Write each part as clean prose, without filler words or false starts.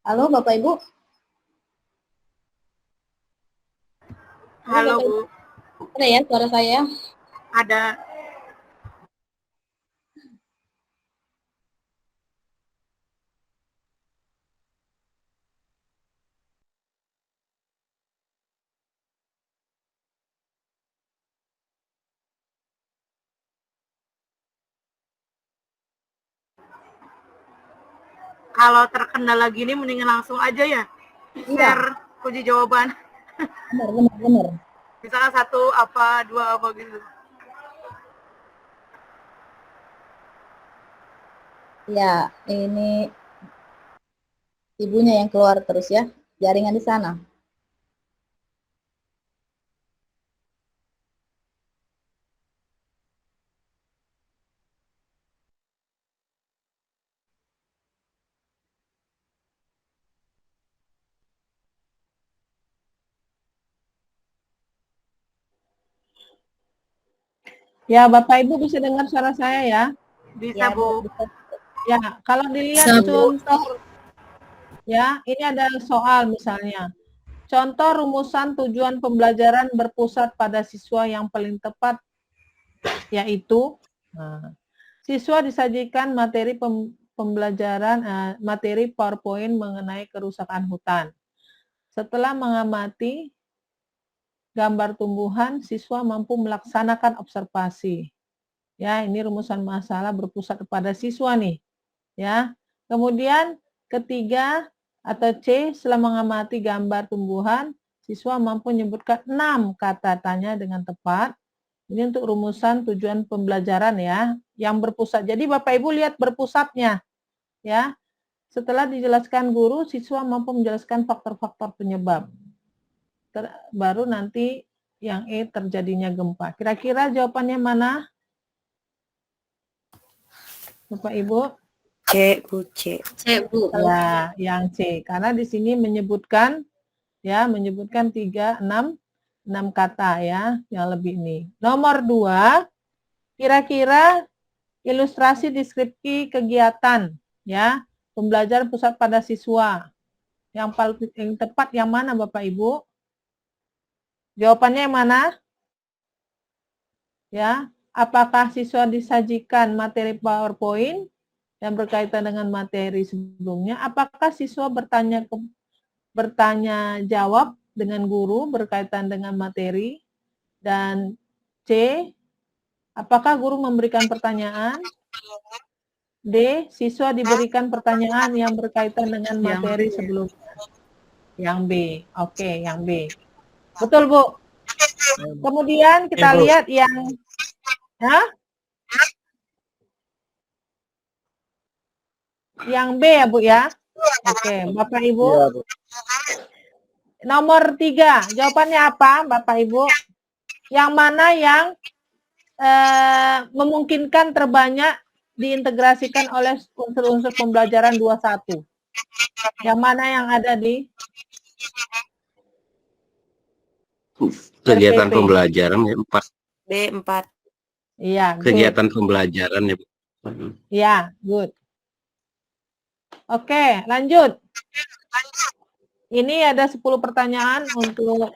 Halo Bapak Ibu. Halo Bu. Ada ya suara saya? Ada. Kalau terkendala gini mendingan langsung aja ya share kunci jawaban. Benar. Misalnya 1 apa 2 apa gitu. Ya, ini ibunya yang keluar terus ya. Jaringan di sana. Ya, Bapak Ibu bisa dengar suara saya ya? Bisa, ya, Bu. Bisa. Ya, kalau dilihat contoh, ya, ini ada soal misalnya. Contoh rumusan tujuan pembelajaran berpusat pada siswa yang paling tepat, yaitu, siswa disajikan materi pembelajaran, materi PowerPoint mengenai kerusakan hutan. Setelah mengamati gambar tumbuhan, siswa mampu melaksanakan observasi. Ya, ini rumusan masalah berpusat pada siswa nih. Ya. Kemudian ketiga atau C, setelah mengamati gambar tumbuhan, siswa mampu menyebutkan 6 kata tanya dengan tepat. Ini untuk rumusan tujuan pembelajaran ya, yang berpusat. Jadi Bapak Ibu lihat berpusatnya. Ya. Setelah dijelaskan guru, siswa mampu menjelaskan faktor-faktor penyebab. Baru nanti yang E, terjadinya gempa. Kira-kira jawabannya mana? Bapak Ibu? C, Bu, C. C, Bu. Ya, yang C. Karena di sini menyebutkan 6 kata ya, yang lebih ini. Nomor 2, kira-kira ilustrasi deskripsi kegiatan ya, pembelajaran pusat pada siswa. Yang paling tepat yang mana Bapak Ibu? Jawabannya yang mana? Ya, apakah siswa disajikan materi PowerPoint yang berkaitan dengan materi sebelumnya? Apakah siswa bertanya jawab dengan guru berkaitan dengan materi? Dan C, apakah guru memberikan pertanyaan? D, siswa diberikan pertanyaan yang berkaitan dengan materi sebelumnya. Yang B, oke, yang B. Betul, Bu. Kemudian kita lihat yang, yang B ya, Bu ya. Oke, Bapak Ibu. Ya, Bu. Nomor 3, jawabannya apa, Bapak Ibu? Yang mana yang memungkinkan terbanyak diintegrasikan oleh unsur-unsur pembelajaran 21. Yang mana yang ada di kegiatan RPP. Pembelajaran ya 4. B4. Iya, kegiatan pembelajaran ya. Iya, good. Oke, lanjut. Ini ada 10 pertanyaan untuk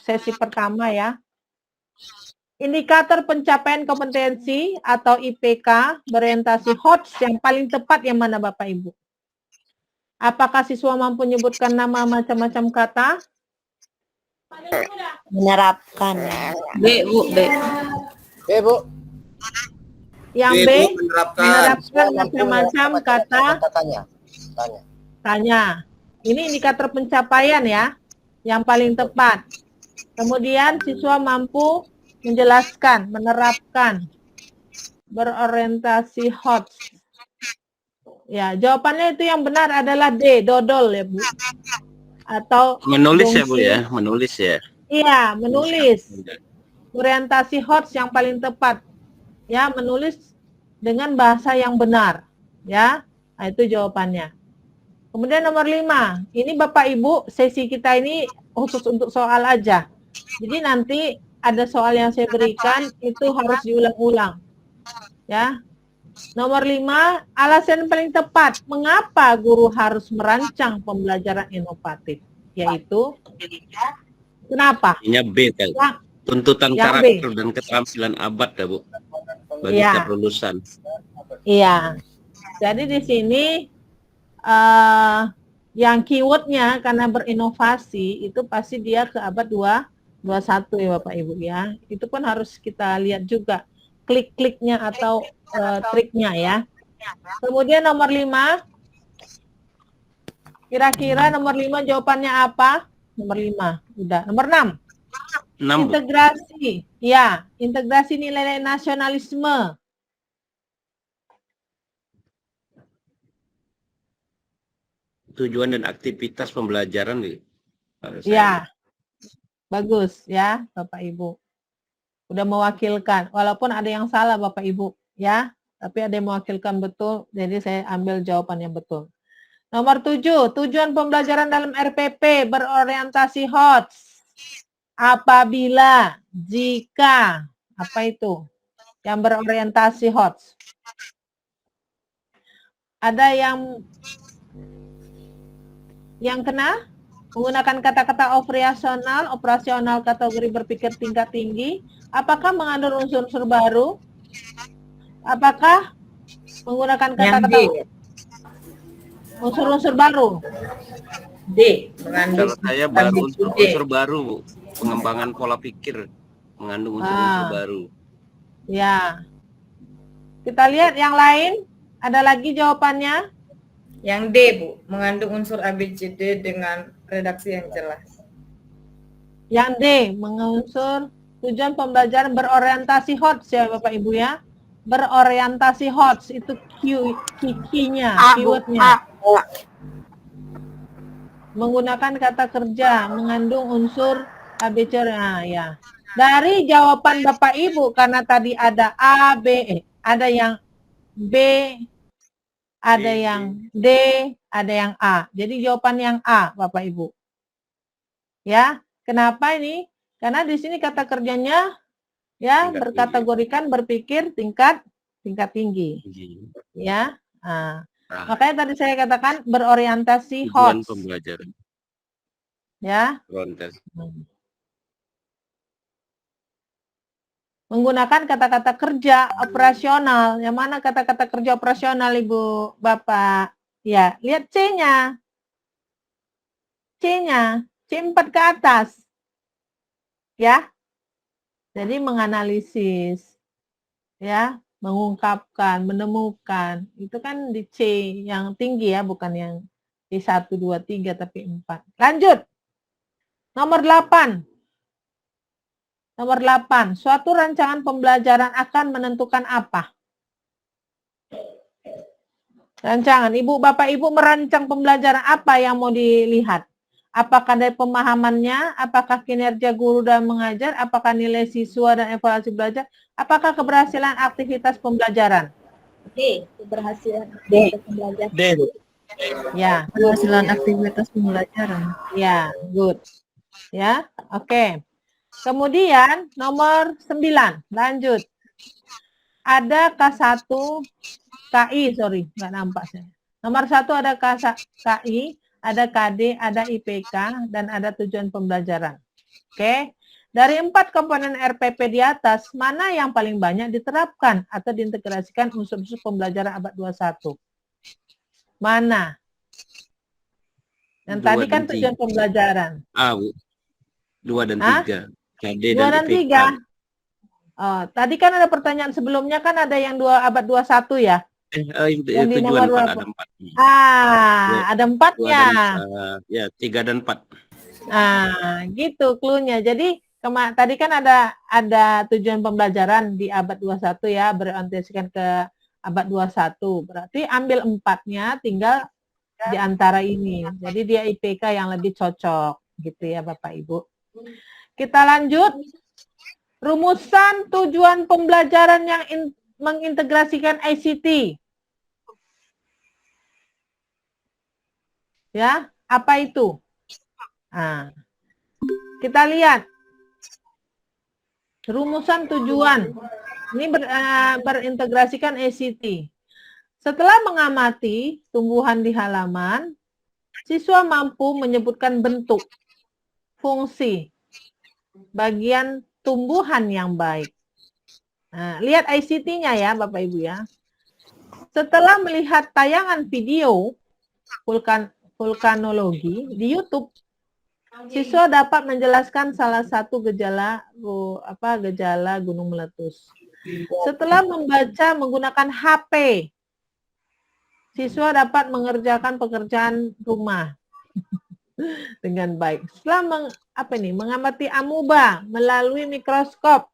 sesi pertama ya. Indikator pencapaian kompetensi atau IPK berorientasi HOTS yang paling tepat yang mana Bapak Ibu? Apakah siswa mampu menyebutkan nama macam-macam kata? Menerapkan. B, Bu, B. B, Bu. Yang B, menerapkan macam-macam kata tanya. Ini indikator pencapaian ya, yang paling tepat. Kemudian siswa mampu menjelaskan, menerapkan, berorientasi HOTS. Ya, jawabannya itu yang benar adalah D, dodol ya Bu. Atau menulis ya Bu ya, menulis ya. Iya, menulis. Orientasi HOTS yang paling tepat. Ya, menulis dengan bahasa yang benar. Ya, nah, itu jawabannya. Kemudian nomor 5, ini Bapak Ibu, sesi kita ini khusus untuk soal aja. Jadi nanti ada soal yang saya berikan, itu harus diulang-ulang. Ya, Nomor 5, alasan paling tepat mengapa guru harus merancang pembelajaran inovatif, yaitu kenapa? Ini B kan. Yang, Tuntutan yang karakter dan keterampilan abad ya Bu. Bagi Iya. setiap lulusan. Iya. Jadi di sini yang keywordnya karena berinovasi itu pasti dia ke abad 21 ya Bapak Ibu ya. Itu pun harus kita lihat juga klik-kliknya atau triknya ya. Kemudian nomor 5. Kira-kira nomor 5 jawabannya apa? Nomor 5. Udah. Nomor 6. 6 Bu. Integrasi. Ya, integrasi nilai nasionalisme. Tujuan dan aktivitas pembelajaran nih. Ya, bagus ya Bapak Ibu. Udah mewakilkan, walaupun ada yang salah Bapak Ibu ya, tapi ada yang mewakilkan betul, jadi saya ambil jawaban yang betul. Nomor 7, tujuan pembelajaran dalam RPP berorientasi HOTS. Apabila, jika, apa itu? Yang berorientasi HOTS. Ada yang kena? Menggunakan kata-kata operasional kategori berpikir tingkat tinggi. Apakah mengandung unsur-unsur baru? Apakah menggunakan kata-kata unsur-unsur baru? D. Mengandung Kalau saya baru unsur baru Bu. Pengembangan pola pikir mengandung unsur-unsur baru. Ya. Kita lihat yang lain. Ada lagi jawabannya? Yang D, Bu. Mengandung unsur ABCD dengan redaksi yang jelas. Yang D, mengunsur tujuan pembelajaran berorientasi HOTS ya Bapak Ibu ya. Berorientasi HOTS itu key-nya, keywordnya. Menggunakan kata kerja, mengandung unsur ABC. Nah, ya. Dari jawaban Bapak Ibu, karena tadi ada A, B, ada yang B, ada yang D, ada yang A. Jadi jawaban yang A, Bapak Ibu. Ya, kenapa ini? Karena di sini kata kerjanya ya berkategorikan berpikir tingkat tinggi. Ya. Nah, makanya tadi saya katakan berorientasi Tujuan HOTS. pembelajaran. Ya. Orientasi. Menggunakan kata-kata kerja operasional. Yang mana kata-kata kerja operasional Ibu Bapak? Ya, lihat C-nya. C-nya, C4 ke atas. Ya. Jadi menganalisis. Ya, mengungkapkan, menemukan. Itu kan di C yang tinggi ya, bukan yang di 1, 2, 3 tapi 4. Lanjut. Nomor 8. Nomor 8, suatu rancangan pembelajaran akan menentukan apa? Rancangan, Ibu, Bapak, Ibu merancang pembelajaran apa yang mau dilihat? Apakah dari pemahamannya, apakah kinerja guru dan mengajar, apakah nilai siswa dan evaluasi belajar, apakah keberhasilan aktivitas pembelajaran? D. Keberhasilan aktivitas pembelajaran. D. Ya. Keberhasilan aktivitas pembelajaran. Ya, good. Ya, oke. Kemudian nomor 9, lanjut. Ada K1, KI, sorry, nggak nampak saya. Nomor 1 ada KI, ada KD, ada IPK, dan ada tujuan pembelajaran. Oke. Dari 4 komponen RPP di atas, mana yang paling banyak diterapkan atau diintegrasikan unsur-unsur pembelajaran abad 21? Mana? Yang tadi kan tujuan pembelajaran. A, Bu. 2 dan 3. KD 2 dan IPK. 3. Oh, tadi kan ada pertanyaan sebelumnya kan ada yang abad 21 ya? Yang di Tujuan nomor 4 ada 4. ada 4-nya. Ya, 3 dan 4. Nah, gitu cluenya. Jadi tadi kan ada tujuan pembelajaran di abad 21 ya, berorientasikan ke abad 21. Berarti ambil 4-nya tinggal di antara ini. Jadi dia IPK yang lebih cocok gitu ya Bapak Ibu. Kita lanjut. Rumusan tujuan pembelajaran yang mengintegrasikan ICT. Ya, apa itu? Nah, kita lihat. Rumusan tujuan Ini berintegrasikan ACT. Setelah mengamati tumbuhan di halaman, siswa mampu menyebutkan bentuk, fungsi, bagian tumbuhan yang baik. Nah, lihat ICT-nya ya Bapak Ibu ya. Setelah melihat tayangan video vulkanologi di YouTube, siswa dapat menjelaskan salah satu gejala gunung meletus. Setelah membaca menggunakan HP, siswa dapat mengerjakan pekerjaan rumah dengan baik. Setelah mengamati amuba melalui mikroskop,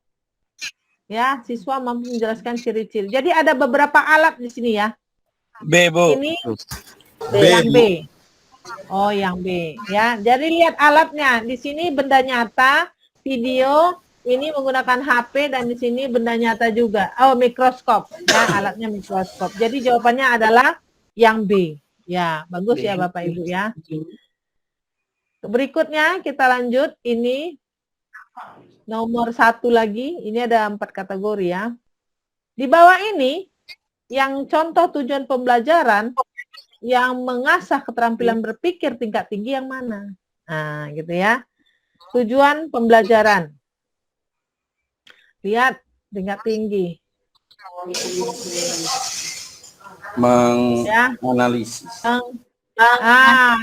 ya, siswa mampu menjelaskan ciri-ciri. Jadi ada beberapa alat di sini ya. B, Bu. Ini B, yang Bu. B. Oh, yang B ya. Jadi lihat alatnya. Di sini benda nyata, video, ini menggunakan HP, dan di sini benda nyata juga. Oh, mikroskop. Ya, alatnya mikroskop. Jadi jawabannya adalah yang B. Ya, bagus ya Bapak Ibu ya. Berikutnya kita lanjut. Ini nomor 1 lagi. Ini ada 4 kategori ya. Di bawah ini yang contoh tujuan pembelajaran yang mengasah keterampilan berpikir tingkat tinggi yang mana? Nah, gitu ya. Tujuan pembelajaran. Lihat tingkat tinggi. Menganalisis.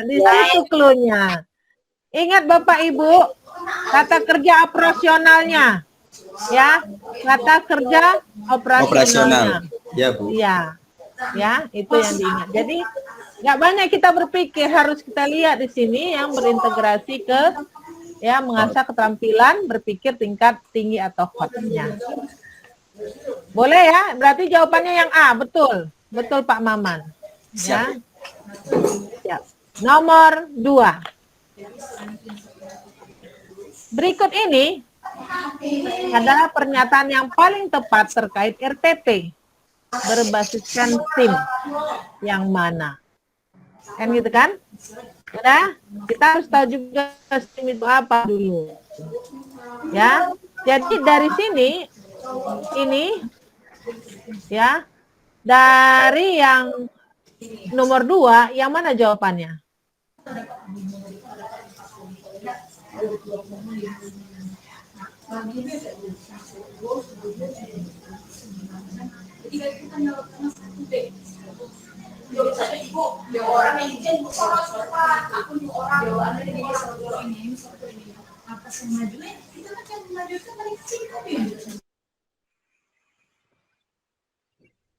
Di situ clue-nya. Ingat Bapak Ibu, kata kerja operasionalnya. Ya, kata kerja operasionalnya. Ya, Bu. Iya. Ya, itu yang diingat. Jadi nggak banyak kita berpikir, harus kita lihat di sini yang berintegrasi ke ya mengasah keterampilan berpikir tingkat tinggi atau hotnya. Boleh ya? Berarti jawabannya yang A, betul. Betul Pak Maman. Ya. Siap. Nomor 2. Berikut ini adalah pernyataan yang paling tepat terkait RPP berbasiskan STEAM yang mana? Kan gitu kan? Udah, kita harus tahu juga STEAM itu apa dulu. Ya. Jadi dari sini ini ya, dari yang nomor 2, yang mana jawabannya?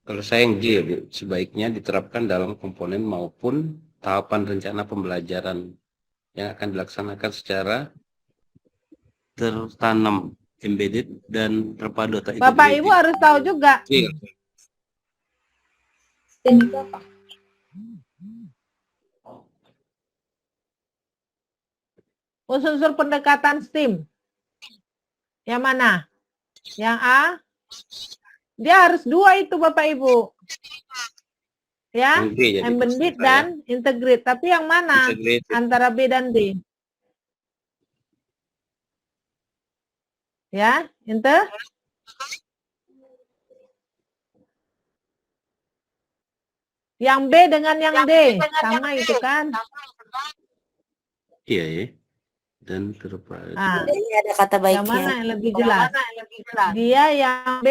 Kalau saya yang D, Bu, sebaiknya diterapkan dalam komponen maupun tahapan rencana pembelajaran yang akan dilaksanakan secara tertanam, embedded, dan terpadu. Bapak Ibu harus tahu juga. Iya. Unsur pendekatan STEAM. Yang mana? Yang A? Dia harus 2 itu Bapak Ibu. Ya, Yang B jadi embedded maksud saya. dan integrate. Tapi yang mana? Integrated. Antara B dan D. Ya, Yang B dengan yang D sama itu kan? Iya ya. Dan terpadu. Ah, Ini ada kata yang mana baiknya. yang lebih jelas? Dia yang B,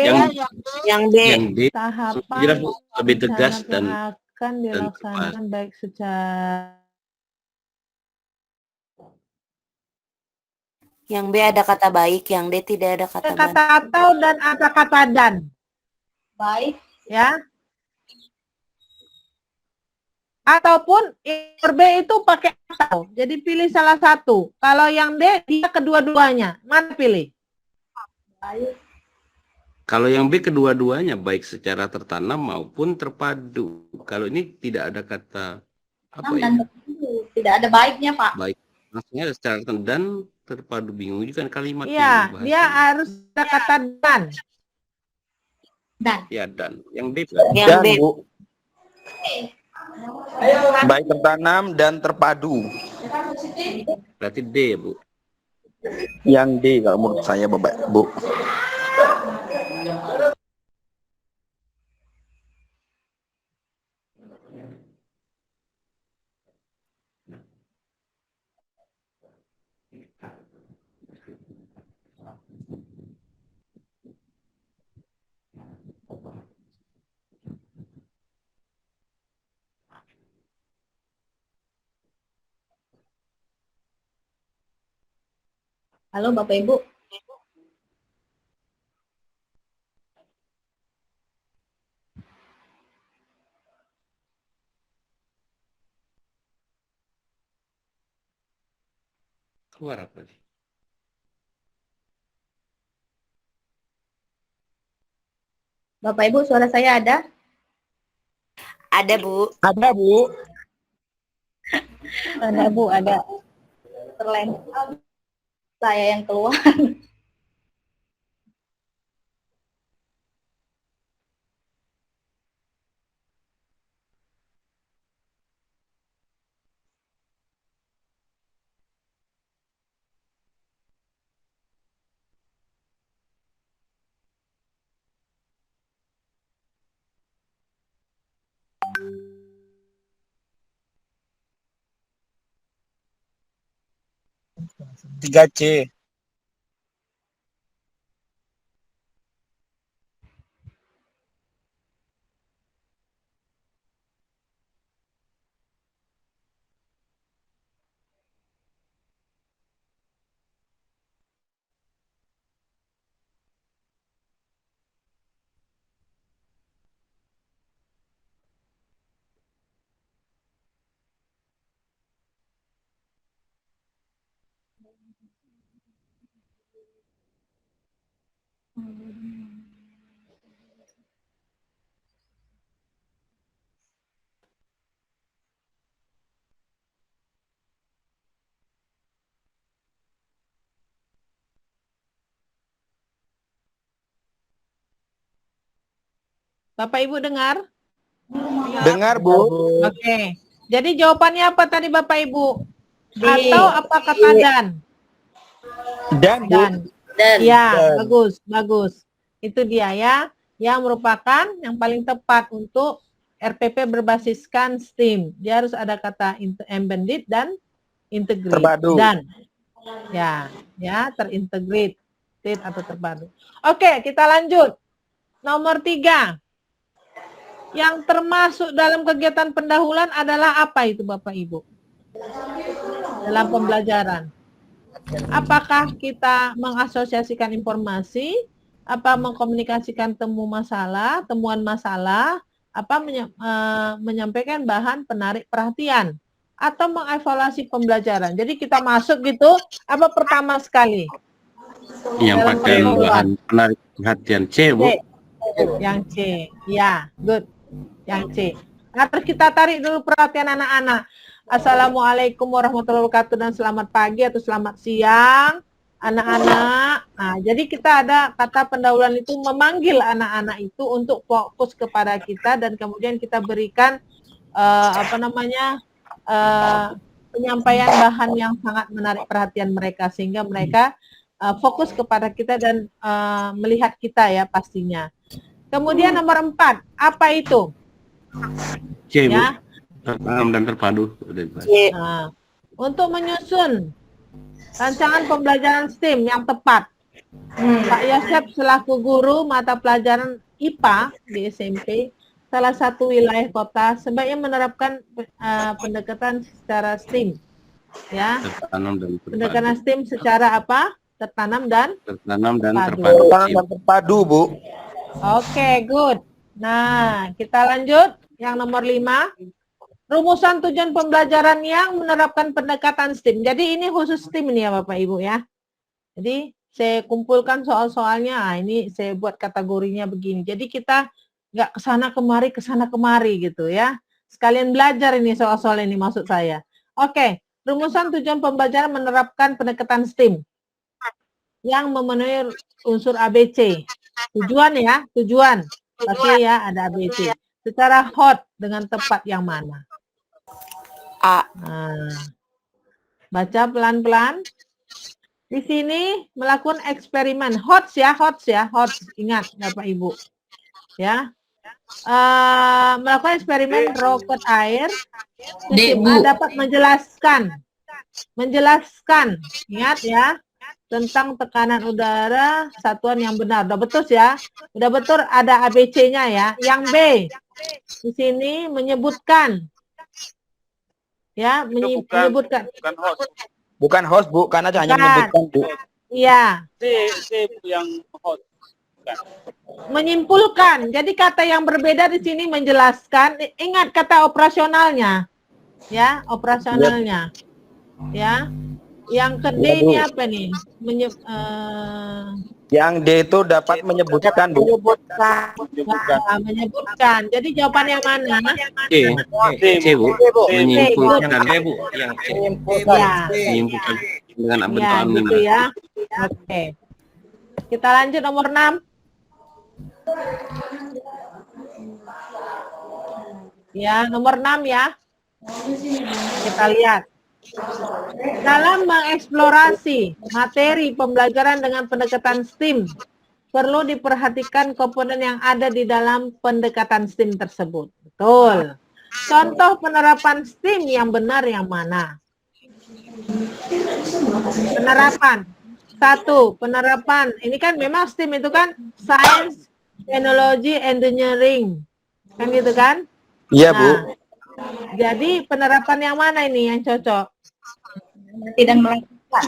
Yang B. Yang D tahapan jelas, Bu, lebih tegas rencana dan yang akan dilaksanakan baik secara Yang B ada kata baik, yang D tidak ada kata baik. kata atau dan ada kata dan. Baik. Ya. Ataupun nomor B itu pakai atau. Jadi pilih salah satu. Kalau yang D dia kedua-duanya. Mana pilih? kalau yang B kedua-duanya baik secara tertanam maupun terpadu. Kalau ini tidak ada kata apa ya? Tidak ada baiknya, Pak. Baik. Maksudnya ada secara tertanam dan terpadu, bingung juga kan kalimatnya. Iya, bahasanya. dia harus ada kata dan. Ya, dan yang D Yang Dan, B. Bu. Baik tertanam dan terpadu. berarti D ya, Bu. Yang D kalau menurut saya, Bapak, Bu. Halo Bapak Ibu. Keluar apa nih? Bapak Ibu, suara saya ada? Ada, Bu. Ada, Bu. Ada Bu, ada. Terlempar saya yang keluar. Tiga C. Bapak Ibu dengar? Dengar, Bu. Oke. Jadi jawabannya apa tadi Bapak Ibu? D. Atau apa kata dan? Dan, Bu. Dan. Dan. Ya, Dan. bagus, bagus. Itu dia ya, yang merupakan yang paling tepat untuk RPP berbasiskan STEAM. Dia harus ada kata embedded dan integrate. Terpadu. Dan. Ya, terintegrate atau terpadu. Oke, kita lanjut. Nomor 3. Yang termasuk dalam kegiatan pendahuluan adalah apa itu Bapak Ibu? Dalam pembelajaran. Apakah kita mengasosiasikan informasi, apa mengkomunikasikan temuan masalah, apa menyampaikan bahan penarik perhatian, atau mengevaluasi pembelajaran. Jadi kita masuk gitu, apa pertama sekali? Menyampaikan bahan penarik perhatian C, Bu. Yang C, ya, good. Yang C. Nah, terus kita tarik dulu perhatian anak-anak. Assalamualaikum warahmatullahi wabarakatuh dan selamat pagi atau selamat siang, anak-anak. Nah, jadi kita ada kata pendahuluan itu memanggil anak-anak itu untuk fokus kepada kita dan kemudian kita berikan penyampaian bahan yang sangat menarik perhatian mereka sehingga mereka fokus kepada kita dan melihat kita ya pastinya. Kemudian nomor 4, apa itu? C, Bu. Ya. Tertanam dan terpadu. Nah, untuk menyusun rancangan pembelajaran STEAM yang tepat, Pak Yosep selaku guru mata pelajaran IPA di SMP salah satu wilayah kota sebaiknya menerapkan pendekatan secara STEAM, ya. Tertanam dan terpadu. Pendekatan STEAM secara apa? Tertanam dan Tertanam dan terpadu. terpadu. Tertanam dan terpadu, Bu. Oke, good. Nah, kita lanjut yang nomor 5. Rumusan tujuan pembelajaran yang menerapkan pendekatan STEAM. Jadi ini khusus STEAM ini ya Bapak Ibu ya. Jadi saya kumpulkan soal-soalnya. Nah, ini saya buat kategorinya begini. Jadi kita nggak kesana kemari gitu ya. Sekalian belajar ini soal-soal ini maksud saya. Oke, rumusan tujuan pembelajaran menerapkan pendekatan STEAM yang memenuhi unsur ABC. Tujuan ya, tujuan. Pasti ya ada ABC. Secara hot dengan tepat yang mana? A. Nah, baca pelan-pelan. Di sini melakukan eksperimen HOTS ya, ingat Bapak Ibu. Ya. Melakukan eksperimen roket air. Dapat menjelaskan, ingat ya, tentang tekanan udara satuan yang benar. Udah betul ya? Udah betul ada ABC-nya ya. Yang B di sini menyebutkan ya, menyebutkan. Bukan host, Bu, karena hanya menyebutkan, Bu. Iya. C yang hot. Menyimpulkan. Jadi kata yang berbeda di sini menjelaskan. Ingat kata operasionalnya. Ya, operasionalnya. Ya. Yang ke D ini apa nih? Yang D itu dapat menyebutkan, Bu. Menyebutkan. Jadi jawaban yang mana? C, Bu. Menyimpulkan. Bu, yang C. Ya. Menyimpulkan dengan Ya, bentukan gitu ya. Oke. Kita lanjut nomor 6. Ya, nomor 6 ya. Kita lihat. Dalam mengeksplorasi materi pembelajaran dengan pendekatan STEAM, perlu diperhatikan komponen yang ada di dalam pendekatan STEAM tersebut. Betul. Contoh penerapan STEAM yang benar yang mana? Penerapan. 1. Penerapan. Ini kan memang STEAM itu kan Science, Technology, Engineering. Kan gitu kan? Iya, Bu. Jadi penerapan yang mana ini yang cocok? Dan melakukan.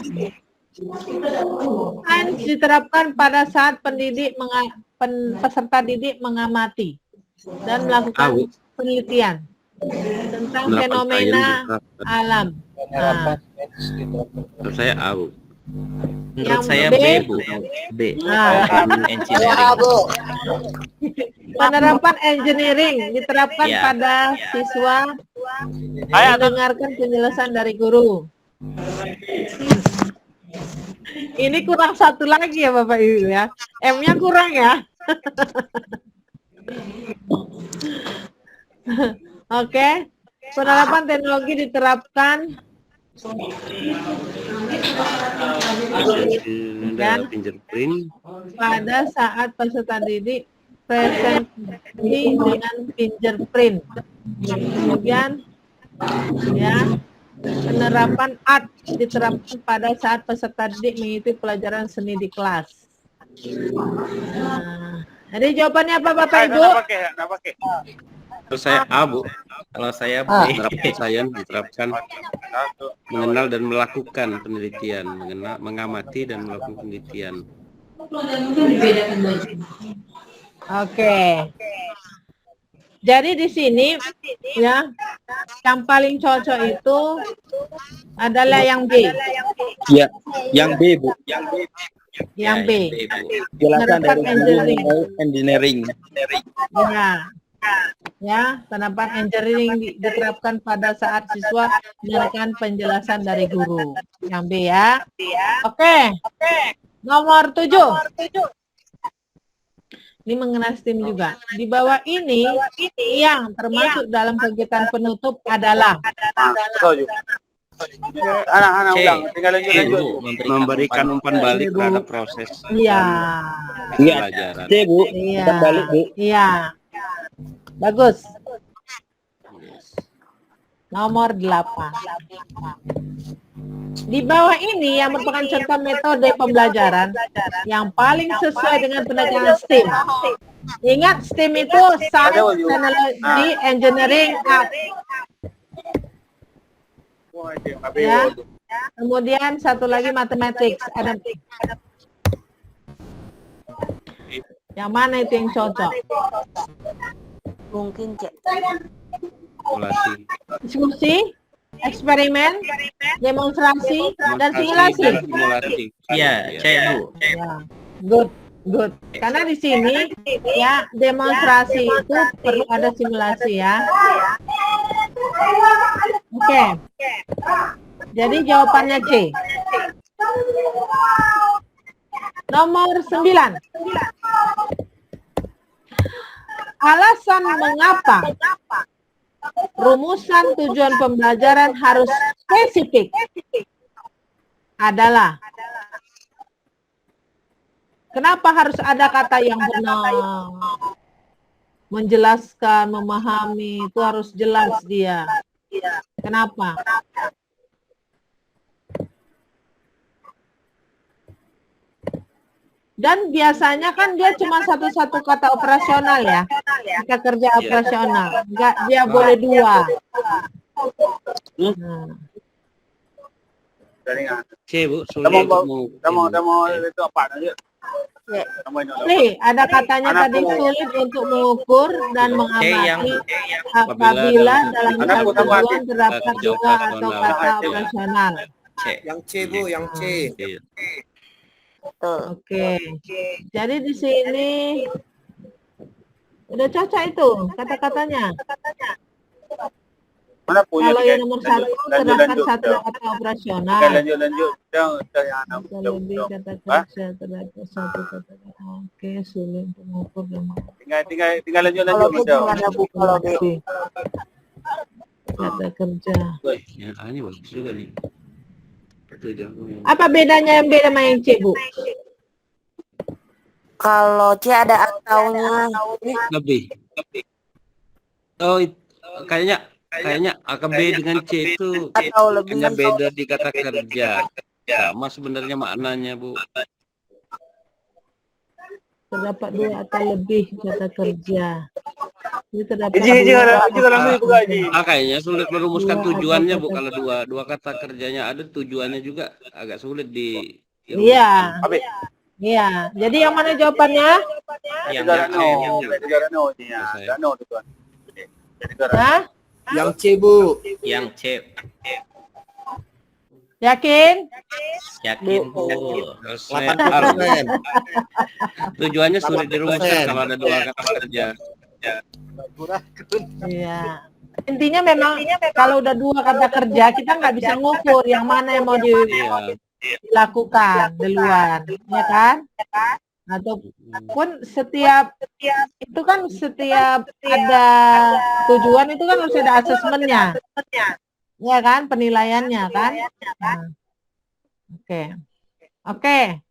Sains diterapkan pada saat peserta didik mengamati dan melakukan penelitian tentang fenomena alam. Nah, Menurut saya A, Bu. Menurut Yang saya B. B, Bu. B. Engineering. penerapan engineering diterapkan Ya. pada siswa mendengarkan penjelasan dari guru. Ini kurang satu lagi ya Bapak Ibu ya. M-nya kurang ya. Oke. Penerapan teknologi diterapkan Dan fingerprint. pada saat peserta didik presentasi dengan fingerprint. Kemudian ya, penerapan art diterapkan pada saat peserta didik mengikuti pelajaran seni di kelas. Nah, jadi jawabannya apa Bapak Ibu? Menurut saya A, Bu. Kalau saya B. Penerapan sains diterapkan mengenal dan melakukan penelitian, mengamati dan melakukan penelitian. Oke. Jadi di sini ya, yang paling cocok itu adalah yang B. Iya, yang B, Bu. Yang B. Jelasan dari Penerapan engineering. Ya. Ya, penerapan engineering diterapkan pada saat siswa mendengarkan penjelasan dari guru. Yang B ya. Oke. Nomor 7. Ini mengenai STEAM juga. Di bawah ini yang termasuk dalam kegiatan penutup adalah C. Bu. Memberikan umpan balik terhadap proses iya. pelajaran. C, Bu. Iya. Bukan balik, Bu. Iya. Bagus. Nomor 8. Di bawah ini yang merupakan contoh metode pembelajaran yang paling sesuai dengan pendekatan STEAM. Ingat STEAM itu Science, Technology, Engineering, Art. Ya. Kemudian satu lagi Mathematics. Ada. Yang mana itu yang cocok? Mungkin C. Simulasi. Diskusi, eksperimen, demonstrasi, dan simulasi. Simulasi. Iya, C, Bu. Ya, good, good. Karena di sini ya demonstrasi itu perlu ada simulasi ya. Oke. Jadi jawabannya C. Nomor 9. Alasan mengapa rumusan tujuan pembelajaran harus spesifik adalah kenapa harus ada kata yang benar, menjelaskan, memahami, itu harus jelas dia. Kenapa? Dan biasanya kan dia cuma satu-satu kata operasional ya. Kita kerja operasional. Enggak, dia boleh dua. Nah. C, Bu, sulit untuk mengukur. Nih, ada katanya tadi sulit untuk mengukur dan mengamati apabila dalam hal tujuan terdapat dua atau kata operasional. C. Yang C, Bu, yang C. Iya. Betul. Oke. Jadi di sini udah cocok itu kata-katanya. Kalau yang nomor satu terdapat satu kata operasional. Lebih kata kerja terdapat satu kata. Oke, sulit untuk mengukur dan Tinggal lanjut. Kalau B. kata kerja. Yang A ini bagus juga nih. Apa bedanya yang beda sama yang C, Bu? Kalau C ada ataunya. Lebih. Oh, kayaknya AKB dengan C itu Atau lebih. hanya beda di kata kerja. Sama sebenarnya maknanya, Bu. Terdapat dua atau lebih kata kerja. Ini terdapat dua. Kayaknya sulit merumuskan tujuannya, Bu. Kalau dua kata kerjanya ada, tujuannya juga agak sulit di. Iya. Iya. Jadi yang mana jawabannya? Yang C, Bu. Hah? Yang C, Bu. Yang C. Yakin? Yakin, Bu. Selesai. 8%. Tujuannya sulit dirumuskan kalau ada dua kata kerja. Iya. Intinya memang kalau udah dua kata kerja kita nggak bisa ngukur yang mana yang mau Iya. dilakukan duluan, ya kan? Ataupun setiap itu kan setiap ada tujuan itu kan harus ada asesmennya, ya kan? Penilaiannya kan? Nah. Oke.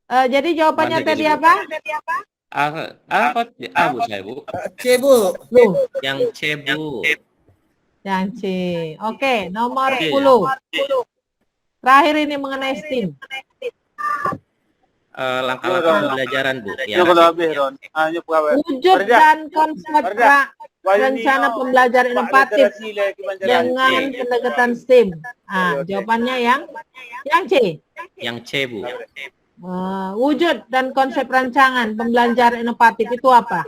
Jadi jawabannya Mana tadi jadi, Bu? apa? A, Bu, saya, Bu. C, Bu. Yang C, Bu. Yang C. Oke, nomor Oke. 10. Terakhir ini mengenai STEAM. Langkah-langkah pembelajaran, Bu. Yang Wujud dan konsep rencana pembelajaran inovatif dengan pendekatan STEAM. Jawabannya yang C. Yang C, Bu. Wujud dan konsep rancangan pembelajaran inovatif itu apa?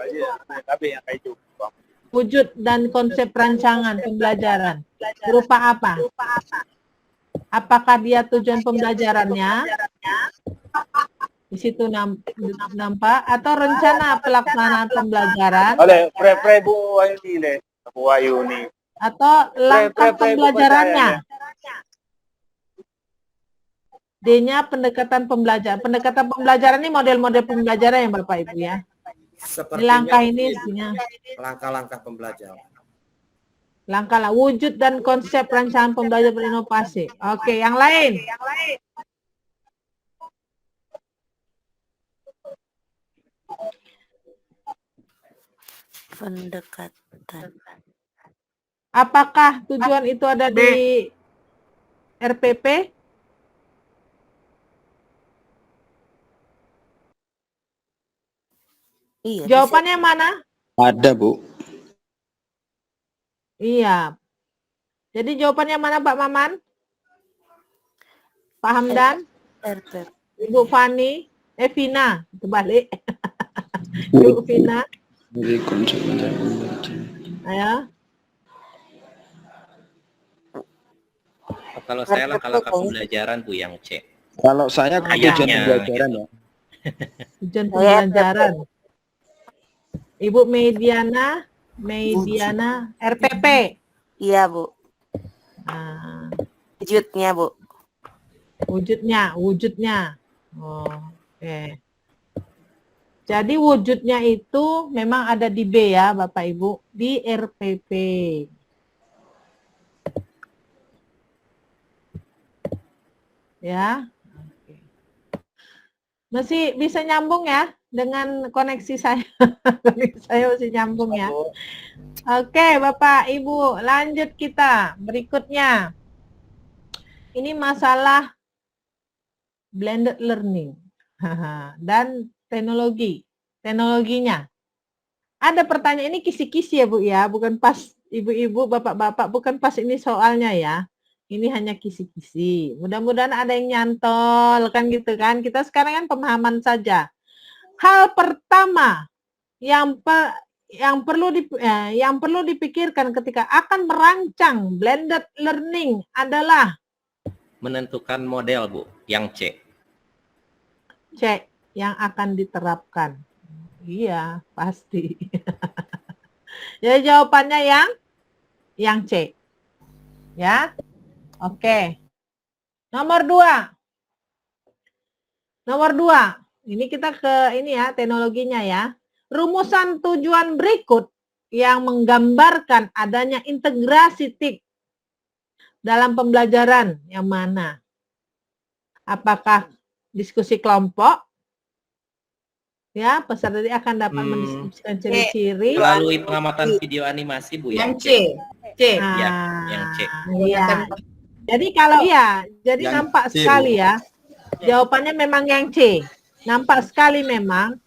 Wujud dan konsep rancangan pembelajaran berupa apa? Apakah dia tujuan pembelajarannya? Di situ nampak atau rencana pelaksanaan pembelajaran atau langkah pembelajarannya? D-nya pendekatan pembelajaran. Pendekatan pembelajaran ini model-model pembelajaran yang Bapak Ibu ya. Di langkah ini isinya langkah-langkah pembelajaran. langkah wujud dan konsep rancangan pembelajaran berinovasi. Oke, yang lain. Pendekatan. Apakah tujuan itu ada di RPP? Iya. Jawabannya mana? Ada, Bu. Iya. Jadi jawabannya mana Pak Maman? Pak Hamdan? RP. Ibu Fani? Vina? Terbalik. Ibu Vina? Ayo. Kalau saya langkah-langkah pembelajaran, Bu, yang C. Kalau saya tujuan pembelajaran ya. Tujuan pembelajaran. Ibu Mediana RPP. Iya, Bu. Nah, Wujudnya, Bu. wujudnya. Oke. Jadi wujudnya itu memang ada di B ya, Bapak Ibu, di RPP. Ya. Oke. Masih bisa nyambung ya dengan koneksi saya. Koneksi saya masih nyambung ya. Oke, Bapak Ibu, lanjut kita. Berikutnya. Ini masalah blended learning dan teknologinya. Ada pertanyaan, ini kisi-kisi ya Bu ya, bukan pas ibu-ibu, bapak-bapak, bukan pas ini soalnya ya. Ini hanya kisi-kisi. Mudah-mudahan ada yang nyantol kan gitu kan. Kita sekarang kan pemahaman saja. Hal pertama yang perlu dipikirkan ketika akan merancang blended learning adalah Menentukan model, Bu. Yang C. C yang akan diterapkan. Iya, pasti. Jadi jawabannya yang C. Ya. Oke. Nomor 2. Ini kita ke ini ya, teknologinya ya. Rumusan tujuan berikut yang menggambarkan adanya integrasi TIK dalam pembelajaran yang mana? Apakah diskusi kelompok? Ya, peserta didik akan dapat mendiskusikan ciri-ciri. Melalui pengamatan video animasi, Bu. Yang C. C. Ya, yang C. Iya. Jadi kalau jadi Yang nampak C, sekali ya. Jawabannya memang yang C. Nampak sekali memang.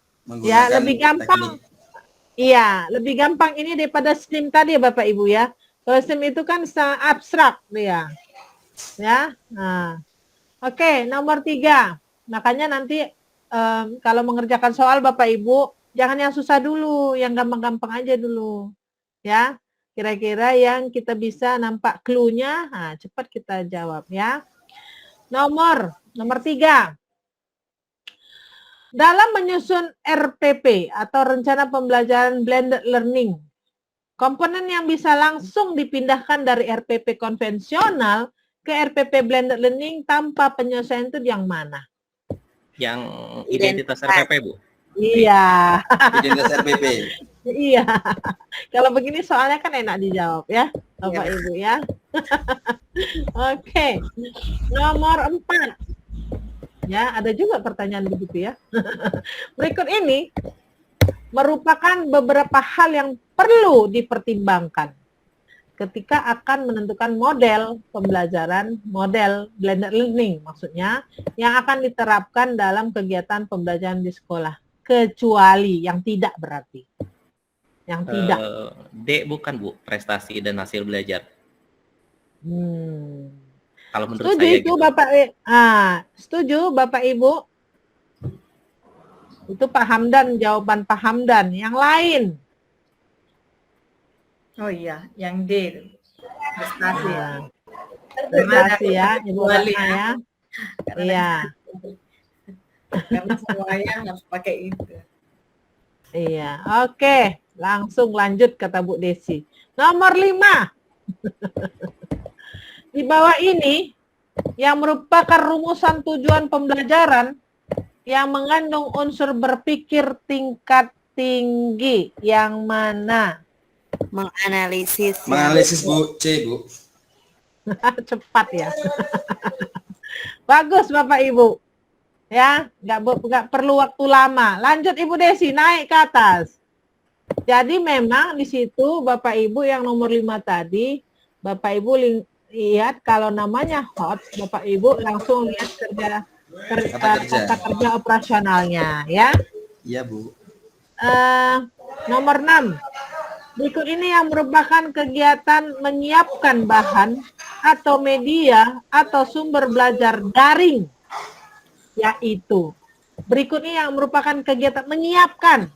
Ya, lebih gampang. Iya, lebih gampang ini daripada STEM tadi ya Bapak Ibu ya. Kalau STEM itu kan sangat abstrak dia. Ya. Nah. Oke, nomor 3. Makanya nanti kalau mengerjakan soal Bapak Ibu, jangan yang susah dulu, yang gampang-gampang aja dulu. Ya. Kira-kira yang kita bisa nampak clue-nya, nah, cepat kita jawab ya. Nomor 3. Dalam menyusun RPP atau rencana pembelajaran blended learning, komponen yang bisa langsung dipindahkan dari RPP konvensional ke RPP blended learning tanpa penyesuaian itu yang mana? Yang identitas RPP, Bu. Iya. Identitas RPP. Iya. Kalau begini soalnya kan enak dijawab ya, Bapak Ibu ya. Oke. Nomor 4. Ya, ada juga pertanyaan begitu ya. Berikut ini merupakan beberapa hal yang perlu dipertimbangkan ketika akan menentukan model pembelajaran, model blended learning maksudnya, yang akan diterapkan dalam kegiatan pembelajaran di sekolah. Kecuali yang tidak berarti. Yang tidak. D bukan, Bu, prestasi dan hasil belajar. Kalau menurut Setuju saya itu gitu. Bapak, setuju Bapak Ibu? Itu Pak Hamdan, jawaban Pak Hamdan. Yang lain? Oh iya, yang D. Prestasi. Prestasi ya, Ibu Wali Ratna ya. Iya. Karena semuanya harus pakai itu. Iya, oke. Langsung lanjut kata Bu Desi. Nomor 5. Di bawah ini yang merupakan rumusan tujuan pembelajaran yang mengandung unsur berpikir tingkat tinggi yang mana? Menganalisis. Menganalisis, Bu. C, Bu. Cepat ya. Bagus Bapak Ibu. Ya, nggak perlu waktu lama. Lanjut Ibu Desi, naik ke atas. Jadi memang di situ Bapak Ibu yang nomor 5 tadi, Bapak Ibu lihat kalau namanya hot, Bapak Ibu langsung lihat kata kerja operasionalnya ya. Iya, Bu. Nomor 6. Berikut ini yang merupakan kegiatan menyiapkan bahan atau media atau sumber belajar daring, yaitu berikut ini yang merupakan kegiatan menyiapkan.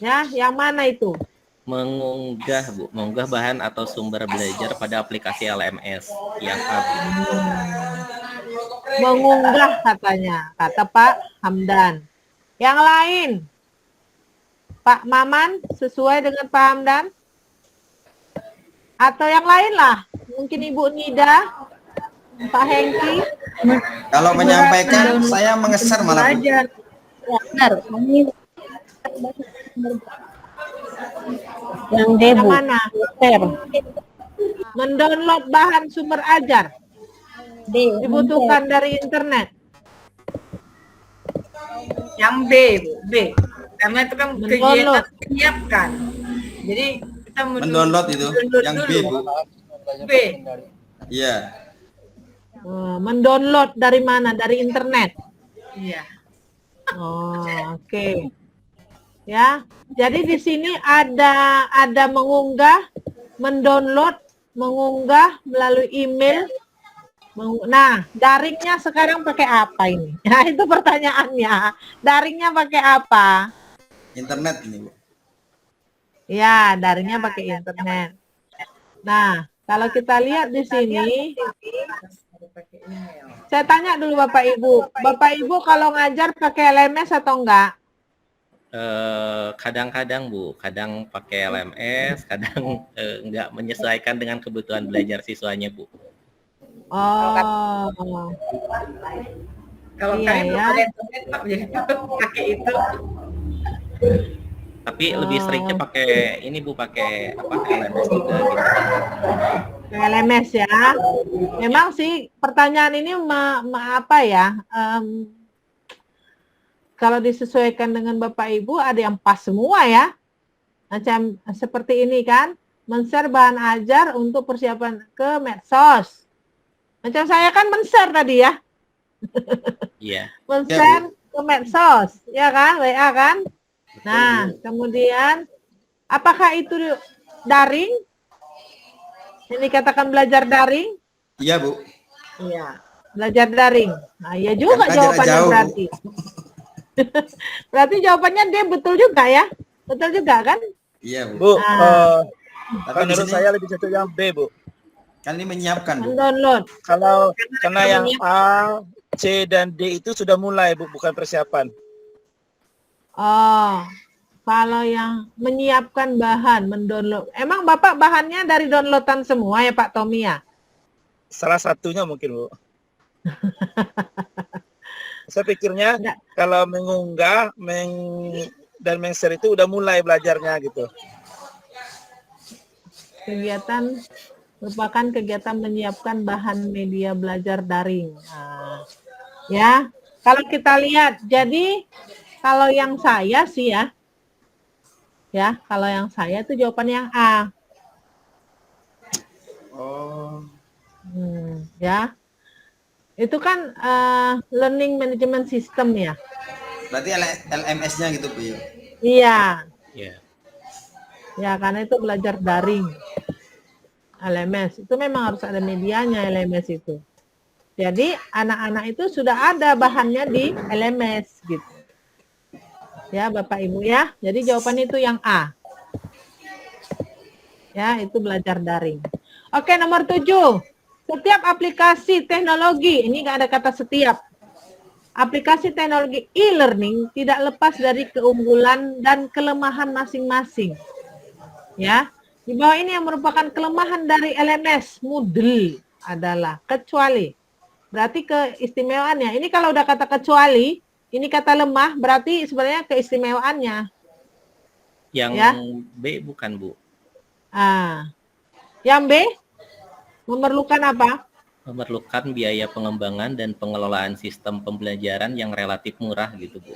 Ya, yang mana itu? Mengunggah, Bu, mengunggah bahan atau sumber belajar pada aplikasi LMS yang A, Bu. Mengunggah katanya, kata Pak Hamdan. Yang lain? Pak Maman sesuai dengan Pak Hamdan? Atau yang lain lah? Mungkin Ibu Nida, Pak Hengki? Kalau menyampaikan saya mengeser malah, Bu. Benar. Yang D, Bu. Mana? Mendownload bahan sumber ajar. D. Dibutuhkan dari internet. Yang B, Bu. B. Karena itu kan kegiatan menyiapkan. Jadi kita Mendownload itu. Yang B, Bu. B. Iya. Mendownload dari mana? Dari internet. Iya. Oh, oke. Ya. Jadi di sini ada mengunggah, mendownload mengunggah melalui email. Nah, daringnya sekarang pakai apa ini? Nah, itu pertanyaannya. Daringnya pakai apa? Internet ini, Bu. Ya, daringnya pakai internet. Nah, kalau kita lihat di sini, saya tanya dulu Bapak Ibu. Bapak Ibu kalau ngajar pakai LMS atau enggak? Kadang-kadang Bu, kadang pakai LMS, kadang nggak menyesuaikan dengan kebutuhan belajar siswanya Bu. Oh, Kalau Iya, kalian ya. belum ada internet, Pak, jadi pakai itu. Tapi lebih seringnya pakai ini Bu, pakai apa LMS juga gitu. LMS ya. Memang sih pertanyaan ini apa ya? Kalau disesuaikan dengan Bapak Ibu ada yang pas semua ya. Macam seperti ini kan, men-share bahan ajar untuk persiapan ke medsos. Macam saya kan men-share tadi ya. Iya. Men-share ke medsos, ya kan, WA kan? Nah, kemudian apakah itu daring? Ini katakan belajar daring? Iya, Bu. Iya, belajar daring. Nah, iya juga Karena jarak jawabannya jauh, Bu. berarti. Berarti jawabannya dia betul juga ya? Betul juga kan? Iya, Bu. Bu, Tapi di menurut sini saya lebih cocok yang B, Bu. kan ini menyiapkan, Bu. Mendownload. Kalau karena yang A, C dan D itu sudah mulai, Bu, bukan persiapan. Oh, kalau yang menyiapkan bahan, mendownload. Emang Bapak bahannya dari downloadan semua ya Pak Tommy ya? Salah satunya mungkin, Bu. Saya pikirnya Enggak. kalau mengunggah dan men-share itu udah mulai belajarnya gitu. Kegiatan merupakan kegiatan menyiapkan bahan media belajar daring. Nah, ya, kalau kita lihat, jadi kalau yang saya sih ya, kalau yang saya itu jawaban yang A. Oh, Ya, itu kan learning management system ya. berarti LMS-nya gitu, Bu. Iya, Iya. ya karena itu belajar daring. LMS itu memang harus ada medianya LMS itu. Jadi anak-anak itu sudah ada bahannya di LMS gitu. Ya Bapak Ibu ya. Jadi jawaban itu yang A. Ya itu belajar daring. Oke nomor 7. Setiap aplikasi teknologi, ini nggak ada kata setiap. Aplikasi teknologi e-learning tidak lepas dari keunggulan dan kelemahan masing-masing. Ya. Di bawah ini yang merupakan kelemahan dari LMS Moodle adalah kecuali. Berarti keistimewaannya. Ini kalau udah kata kecuali, ini kata lemah, berarti sebenarnya keistimewaannya. Yang Ya. B bukan, Bu. Yang B memerlukan apa? Memerlukan biaya pengembangan dan pengelolaan sistem pembelajaran yang relatif murah gitu, Bu.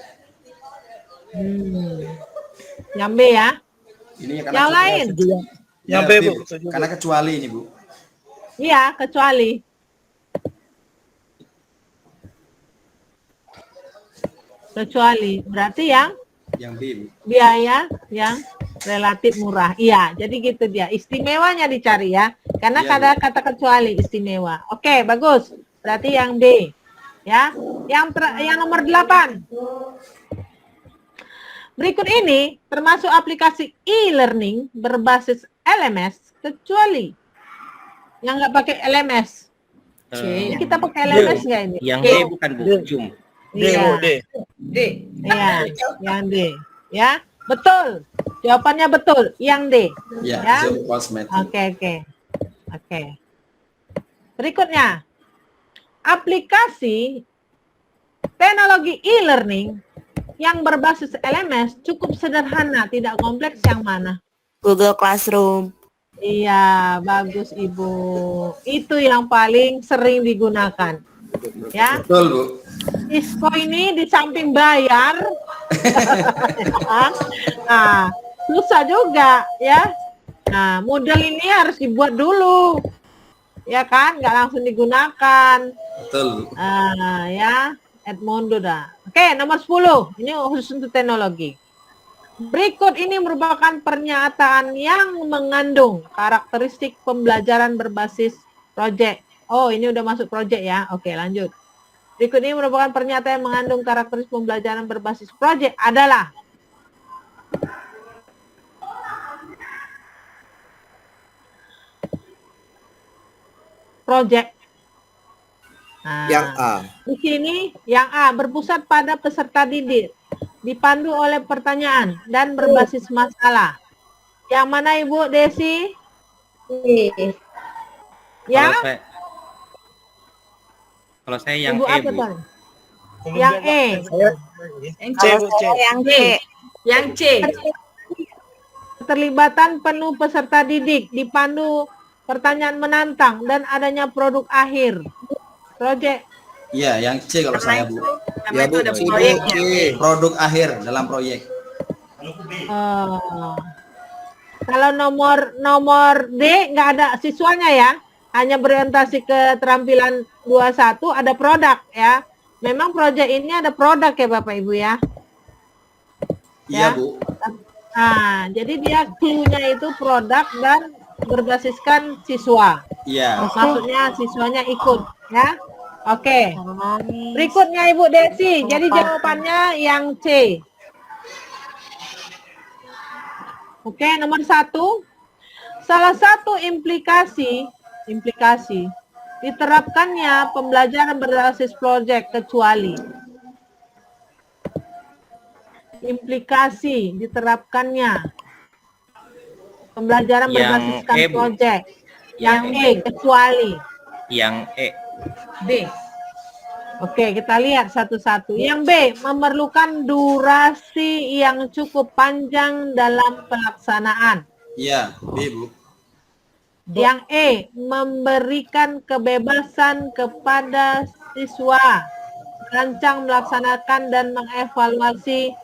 Yang B ya. Ini karena Yang lain? Yang Ya, B, Bu. Karena kecuali ini, Bu. Iya, kecuali. Kecuali. Berarti Yang B, Bu. biaya yang relatif murah. Iya, jadi gitu dia. Istimewanya dicari ya. Karena Iya, ada kata kecuali istimewa. Oke, bagus. Berarti yang D. Ya. Yang nomor 8. Berikut ini termasuk aplikasi e-learning berbasis LMS kecuali yang nggak pakai LMS. Ini kita pakai LMS nggak ini? Yang D bukan, Bu. Zoom. D, Bu, D. D. Iya, yang D. Ya, betul. Jawabannya betul. Yang D. Ya, Ya. Zoom Cosmetic. Oke. Berikutnya, aplikasi teknologi e-learning yang berbasis LMS cukup sederhana, tidak kompleks yang mana? Google Classroom. Iya, bagus Ibu. Itu yang paling sering digunakan. Ya, Betul, Bu. ISKO ini di samping bayar, nah, susah juga ya. Nah, model ini harus dibuat dulu, ya kan? Nggak langsung digunakan. Betul, Bu. Ya, Edmondo dah. Oke, nomor 10. Ini khusus untuk teknologi. Berikut ini merupakan pernyataan yang mengandung karakteristik pembelajaran berbasis proyek. Oh, ini udah masuk proyek ya. Oke, lanjut. Berikut ini merupakan pernyataan yang mengandung karakteristik pembelajaran berbasis proyek adalah proyek. Nah, Yang A. di sini yang A berpusat pada peserta didik, dipandu oleh pertanyaan dan berbasis masalah. Yang mana Ibu Desi? Ya? Kalau saya yang Ibu E, apa Bu. tuh? Yang E. Yang C. C, Bu, C. Yang C. Yang C. Keterlibatan penuh peserta didik, dipandu pertanyaan menantang dan adanya produk akhir. Proyek. Iya, yang C kalau saya, Bu. Karena Ya itu Bu, ada C, Bu. proyeknya. C. Produk akhir dalam proyek. Kalau nomor D nggak ada siswanya ya, hanya berorientasi ke keterampilan 21 ada produk ya. Memang proyek ini ada produk ya Bapak Ibu ya. Iya, Ya. Bu. Nah, jadi dia clue-nya itu produk dan berbasiskan siswa. Iya. Maksudnya siswanya ikut ya. Oke. Berikutnya Ibu Desi. Jadi jawabannya yang C. Oke, nomor 1. Salah satu implikasi diterapkannya pembelajaran berbasis proyek kecuali. Implikasi diterapkannya pembelajaran Yang berbasiskan E, Bu. proyek. Yang Yang E kecuali. Yang E. B. Oke, kita lihat satu-satu. Yang B, memerlukan durasi yang cukup panjang dalam pelaksanaan. Iya, B, Bu. Yang E, memberikan kebebasan kepada siswa merancang, melaksanakan, dan mengevaluasi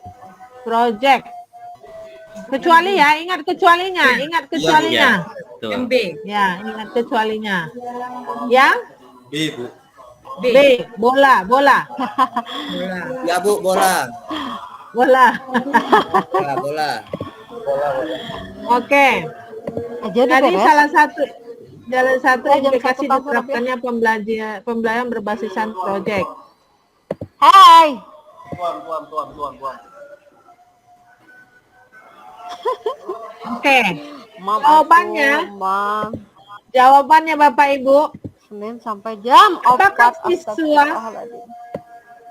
proyek. Kecuali ya, ingat kecualinya, ingat kecualinya. Betul. Yang B. Ya, ingat kecualinya. Yang B, Bu. B. B, bola. Bola. Ya Bu, bola. Bola. Bola. Oke. Jadi salah satu implikasi diterapkannya pembelajaran berbasisan proyek. Hai. Oke. Jawabannya Bapak Ibu. Senin sampai jam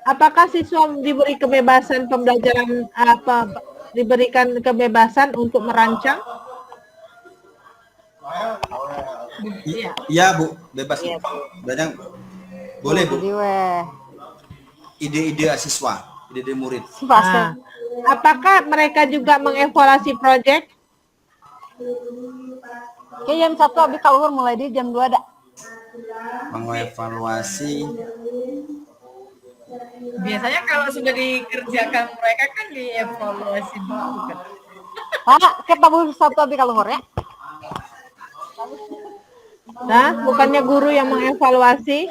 Apakah siswa diberi kebebasan pembelajaran diberikan kebebasan untuk merancang? Iya, Bu. Bebas. Banyak. Boleh, Bu. Ide-ide siswa, ide-ide murid. Nah, apakah mereka juga mengevaluasi proyek? Kayak jam 1 habis keluar mulai di jam 2 dah. Mengevaluasi. Biasanya kalau sudah dikerjakan mereka kan dievaluasi dulu kan. Kita boleh 1 habis keluar ya. Nah, bukannya guru yang mengevaluasi?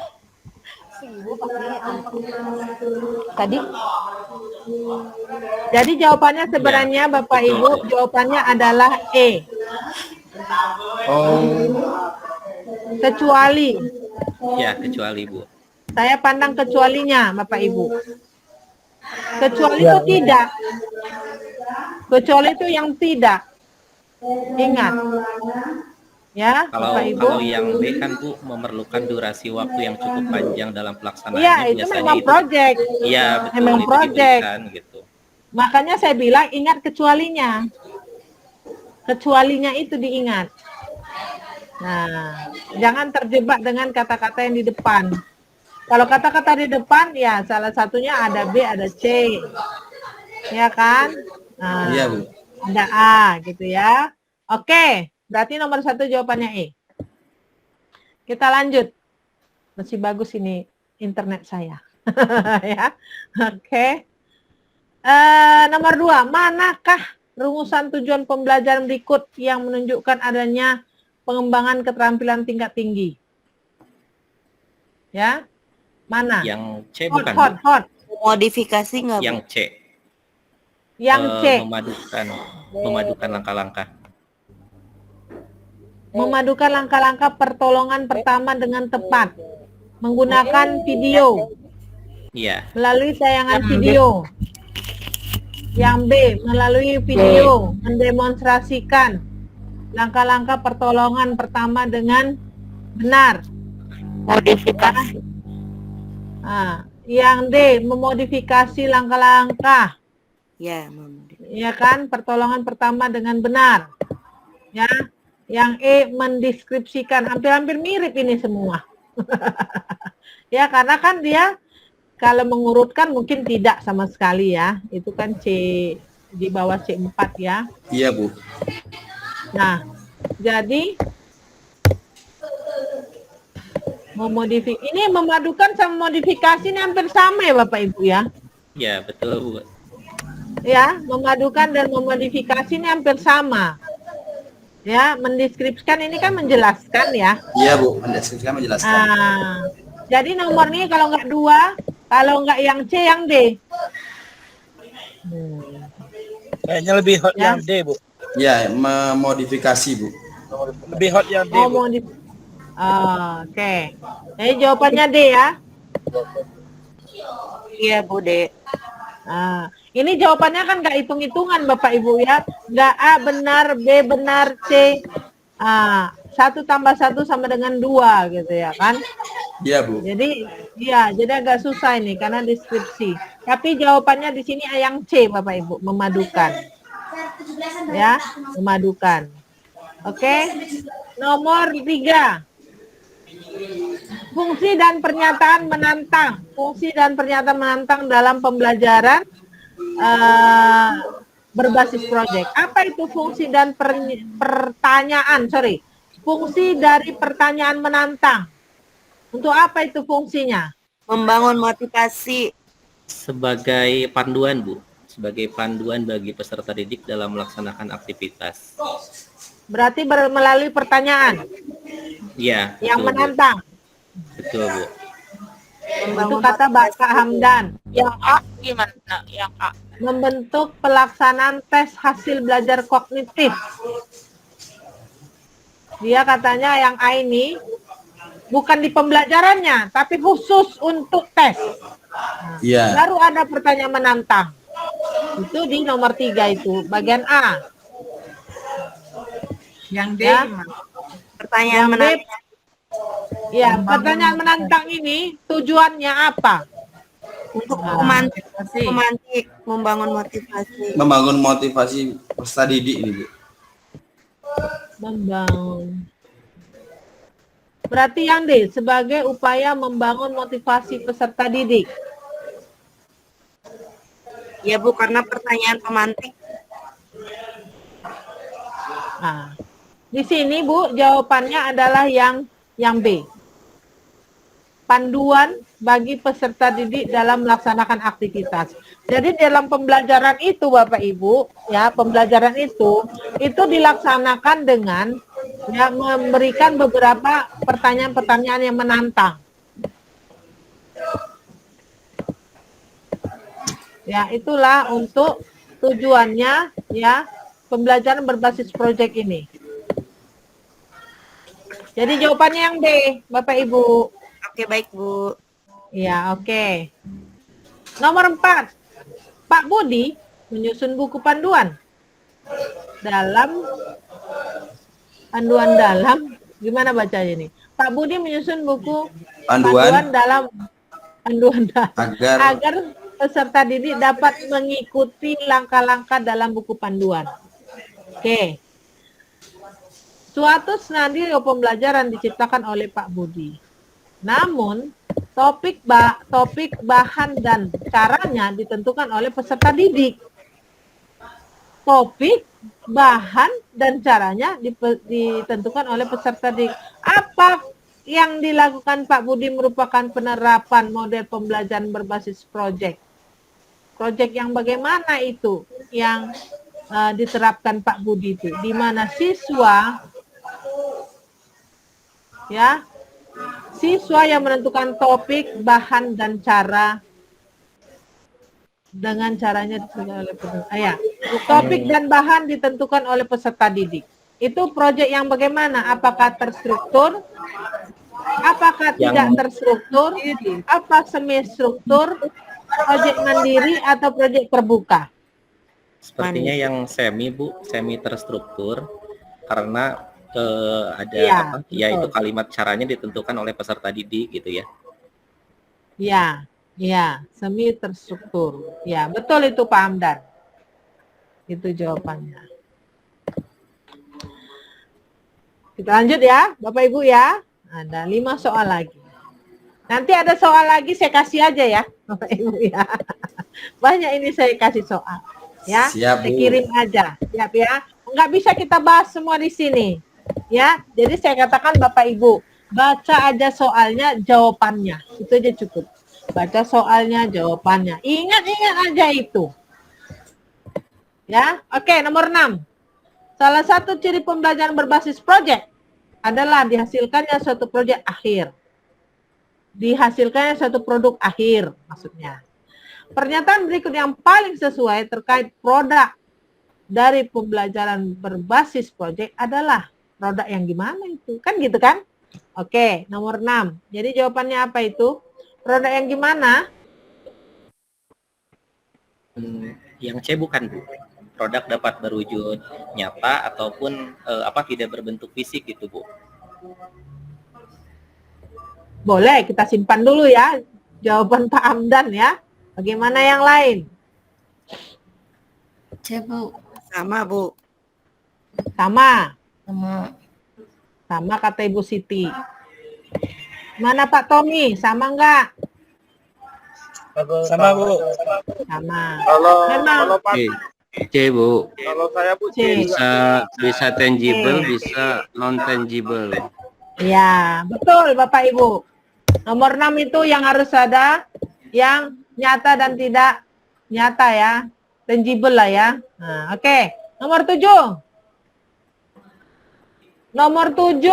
Tadi. Jadi jawabannya sebenarnya Bapak Ibu, jawabannya adalah E. Kecuali. Ya, kecuali Bu. Saya pandang kecualinya Bapak Ibu. Kecuali itu tidak. Kecuali itu yang tidak. Ingat. Ya, Bapak Ibu. Kalau yang B kan Bu memerlukan durasi waktu yang cukup panjang dalam pelaksanaannya. Iya, itu memang proyek. Iya, betul. Memang itu proyek. diberikan, gitu. Makanya saya bilang ingat kecualinya. Kecualinya itu diingat. Nah, jangan terjebak dengan kata-kata yang di depan. Kalau kata-kata di depan, ya salah satunya ada B, ada C. Ya kan? Nah, Iya, Bu. ada A gitu ya. Oke. Berarti nomor 1 jawabannya E. Kita lanjut. Masih bagus ini internet saya. Ya. Oke. Nomor 2. Manakah rumusan tujuan pembelajaran berikut yang menunjukkan adanya pengembangan keterampilan tingkat tinggi? Ya. Mana? Yang C bukan. Hot. Modifikasi nggak, Bu? Yang C. Yang C, memadukan langkah-langkah. memadukan langkah-langkah pertolongan pertama dengan tepat menggunakan video Iya. melalui tayangan video. Yang B, melalui video mendemonstrasikan langkah-langkah pertolongan pertama dengan benar. Modifikasi. Nah, yang D, memodifikasi langkah-langkah, Ya, ya kan, pertolongan pertama dengan benar. Ya, yang E, mendeskripsikan, hampir-hampir mirip ini semua. Ya, karena kan dia kalau mengurutkan mungkin tidak sama sekali ya. Itu kan C di bawah C4 ya. Iya, Bu. Nah, jadi ini memadukan sama modifikasi ini hampir sama ya Bapak Ibu ya. Ya, betul, Bu. Ya, memadukan dan memodifikasi ini hampir sama. Ya, mendeskripsikan ini kan menjelaskan ya. Iya, Bu. Mendeskripsikan, menjelaskan. Nah, jadi nomornya kalau nggak 2, kalau nggak yang C, yang D. Kayaknya lebih hot Ya. yang D, Bu. Ya, memodifikasi, Bu. Lebih hot yang D, Oh, Bu. oke. Jadi jawabannya D ya. Iya, Bu De. Nah, ini jawabannya kan nggak hitung-hitungan Bapak Ibu ya. Nggak A benar, B benar, C. 1 tambah 1 sama dengan 2 gitu ya kan. Iya, Bu. Jadi ya, jadi agak susah ini karena deskripsi. Tapi jawabannya di sini yang C Bapak Ibu, memadukan. Ya, memadukan. Oke. Nomor 3. Fungsi dan pernyataan menantang. Fungsi dan pernyataan menantang dalam pembelajaran berbasis proyek. Apa itu fungsi dan pertanyaan? Fungsi dari pertanyaan menantang. Untuk apa itu fungsinya? Membangun motivasi. Sebagai panduan, Bu. Sebagai panduan bagi peserta didik dalam melaksanakan aktivitas. Berarti melalui pertanyaan Iya. yang betul, Bu. menantang. Betul, Bu. Itu kata Bapak Hamdan. Yang A gimana? Yang A. Membentuk pelaksanaan tes hasil belajar kognitif. Dia katanya yang A ini bukan di pembelajarannya, tapi khusus untuk tes. Iya. Baru ada pertanyaan menantang. Itu di nomor 3 itu, bagian A. Yang D Ya. gimana? Pertanyaan Yang B, menantang. ya, pertanyaan menantang ini tujuannya apa? Untuk Nah, memantik, membangun motivasi. Membangun motivasi peserta didik ini, Bu. membangun. Berarti yang D, sebagai upaya membangun motivasi peserta didik. Ya, Bu, karena pertanyaan pemantik. Nah, di sini Bu, jawabannya adalah yang B. Panduan bagi peserta didik dalam melaksanakan aktivitas. Jadi dalam pembelajaran itu Bapak Ibu, ya, pembelajaran itu dilaksanakan dengan ya, memberikan beberapa pertanyaan-pertanyaan yang menantang. Ya, itulah untuk tujuannya ya pembelajaran berbasis proyek ini. Jadi jawabannya yang B, Bapak Ibu. Oke, baik, Bu. Ya, oke. Nomor 4. Pak Budi menyusun buku panduan. Dalam gimana bacanya ini? Pak Budi menyusun buku Panduan dalam agar peserta didik dapat mengikuti langkah-langkah dalam buku panduan. Oke. Suatu senario pembelajaran diciptakan oleh Pak Budi. Namun, topik bahan dan caranya ditentukan oleh peserta didik. Topik, bahan, dan caranya ditentukan oleh peserta didik. Apa yang dilakukan Pak Budi merupakan penerapan model pembelajaran berbasis proyek. Proyek yang bagaimana itu yang diterapkan Pak Budi itu? Di mana siswa yang menentukan topik, bahan, dan cara dengan caranya ditentukan oleh peserta. Ya, topik dan bahan ditentukan oleh peserta didik. Itu proyek yang bagaimana? Apakah terstruktur? Apakah tidak terstruktur? Apa semi struktur? Proyek mandiri atau proyek terbuka? Sepertinya yang semi, Bu, semi terstruktur, karena ada Iya, apa? Ya, betul. itu kalimat caranya ditentukan oleh peserta didik gitu ya. Ya, semi terstruktur. Ya, betul itu Pak Hamdan. Itu jawabannya. Kita lanjut ya, Bapak Ibu ya. Ada 5 soal lagi. Nanti ada soal lagi saya kasih aja ya, Bapak Ibu ya. Banyak ini saya kasih soal. Ya, Siap, saya Bu. kirim aja. Siap ya. Nggak bisa kita bahas semua di sini. Ya, jadi saya katakan Bapak Ibu, baca aja soalnya, jawabannya. Itu aja cukup. Baca soalnya, jawabannya. Ingat-ingat aja itu. Ya, oke, nomor 6. Salah satu ciri pembelajaran berbasis proyek adalah dihasilkannya suatu proyek akhir. Dihasilkannya suatu produk akhir, maksudnya. Pernyataan berikut yang paling sesuai terkait produk dari pembelajaran berbasis proyek adalah produk yang gimana itu? Kan gitu kan? Oke, nomor 6. Jadi jawabannya apa itu? Produk yang gimana? Yang C bukan, Bu. Produk dapat berwujud nyata ataupun tidak berbentuk fisik gitu, Bu. Boleh, kita simpan dulu ya. Jawaban Pak Hamdan ya. Bagaimana yang lain? C, Bu. Sama, Bu. Sama. Sama. Sama kata Ibu Siti. Mana Pak Tommy? Sama enggak? Sama, Bu. Sama. Kalau Memang. Pak, C, Bu. kalau saya Bu, C. Bisa tangible, bisa non tangible. Ya, betul Bapak Ibu. Nomor 6 itu yang harus ada yang nyata dan tidak nyata ya. Tangible lah ya. Nah, oke. Nomor 7. Nomor 7,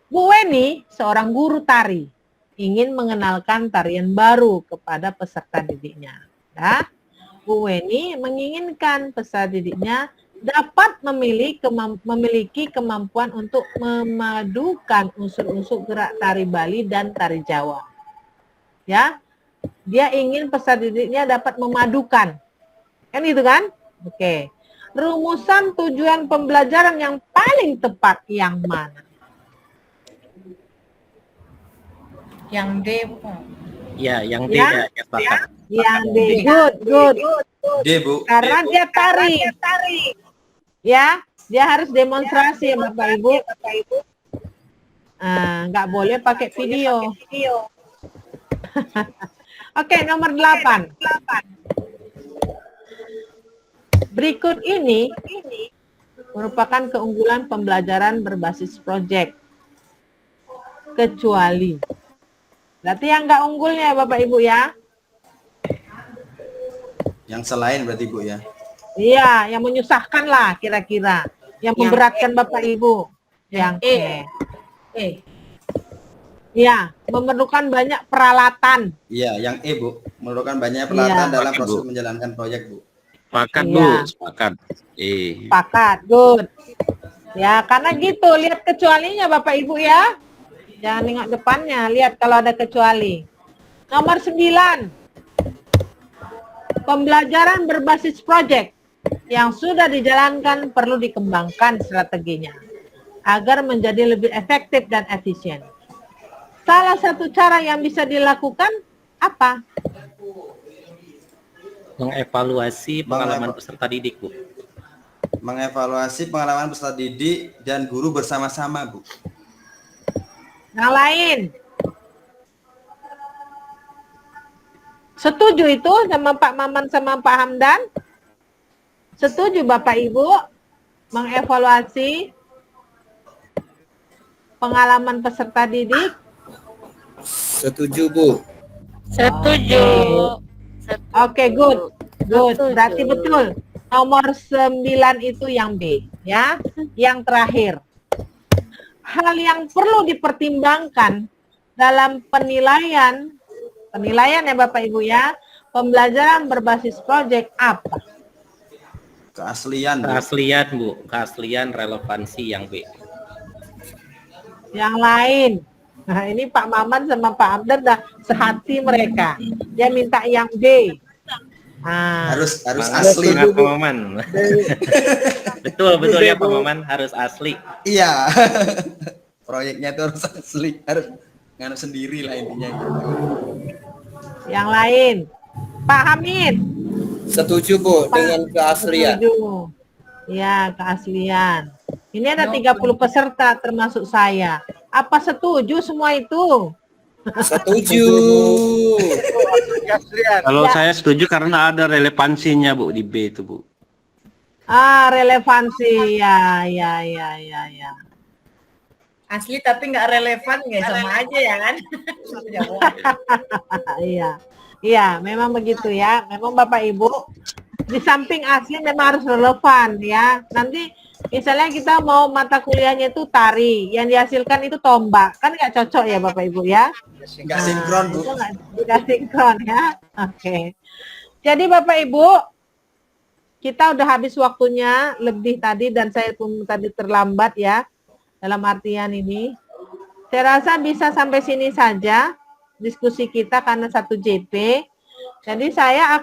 Bu Weni, seorang guru tari, ingin mengenalkan tarian baru kepada peserta didiknya. Ya. Bu Weni menginginkan peserta didiknya dapat memiliki kemampuan untuk memadukan unsur-unsur gerak tari Bali dan tari Jawa. Ya, dia ingin peserta didiknya dapat memadukan. Kan gitu kan? Oke. Rumusan tujuan pembelajaran yang paling tepat yang mana? Yang D, bukan? Ya, yang D Ya? ya, sepakat. Yang D. Good. D, Bu. Karena dia tari. Ya, dia harus demonstrasi ya Bapak Ibu. Nggak boleh pakai video. Oke, nomor 8. Berikut ini merupakan keunggulan pembelajaran berbasis proyek. Kecuali. Berarti yang nggak unggulnya Bapak Ibu ya. Yang selain berarti, Bu ya. Iya, yang menyusahkan lah kira-kira. Yang memberatkan Bapak Ibu. Yang E. Iya, memerlukan banyak peralatan. Iya, yang E, Bu. Memerlukan banyak peralatan Iya. dalam Oke, proses Bu. menjalankan proyek, Bu. Sepakat, Iya. Bu. Sepakat. Sepakat, good. Ya, karena gitu. Lihat kecualinya Bapak Ibu ya. Jangan nengok depannya. Lihat kalau ada kecuali. Nomor 9. Pembelajaran berbasis proyek yang sudah dijalankan perlu dikembangkan strateginya agar menjadi lebih efektif dan efisien. Salah satu cara yang bisa dilakukan apa? Mengevaluasi pengalaman peserta didik, Bu. Mengevaluasi pengalaman peserta didik dan guru bersama-sama, Bu. Yang lain? Setuju itu sama Pak Maman sama Pak Hamdan? Setuju Bapak Ibu mengevaluasi pengalaman peserta didik? Setuju, Bu. Setuju. Oke, good. Berarti betul. Nomor 9 itu yang B, ya. Yang terakhir. Hal yang perlu dipertimbangkan dalam penilaian ya Bapak Ibu ya, Pembelajaran berbasis proyek apa? Keaslian, Bu. Keaslian, Bu. Keaslian relevansi yang B. Yang lain. Nah, ini Pak Maman sama Pak Abdar dah sehati mereka. Dia minta yang B. Nah, Harus Semangat, asli. semangat, Pak Maman. betul ya Pak Maman, harus asli. Iya. Proyeknya itu harus asli, harus nganu sendiri lah intinya gitu. yang lain. Pak Hamid. Setuju Bu dengan keaslian. Setuju. Ya, keaslian. Ini ada 30 peserta termasuk saya. Apa setuju semua itu? Setuju. Kalau saya setuju karena ada relevansinya Bu di B itu Bu. Ah, relevansi. Ya. Asli tapi nggak relevan, nggak sama aja ya kan? Iya, memang begitu ya. Memang Bapak Ibu, di samping asli memang harus relevan ya. Nanti misalnya kita mau mata kuliahnya itu tari, yang dihasilkan itu tombak, kan nggak cocok ya Bapak Ibu ya? Nggak sinkron, Bu. Itu nggak sinkron ya. Oke. Jadi Bapak Ibu, kita udah habis waktunya lebih tadi dan saya pun tadi terlambat ya. Dalam artian ini, saya rasa bisa sampai sini saja diskusi kita karena 1 JP. Jadi saya akan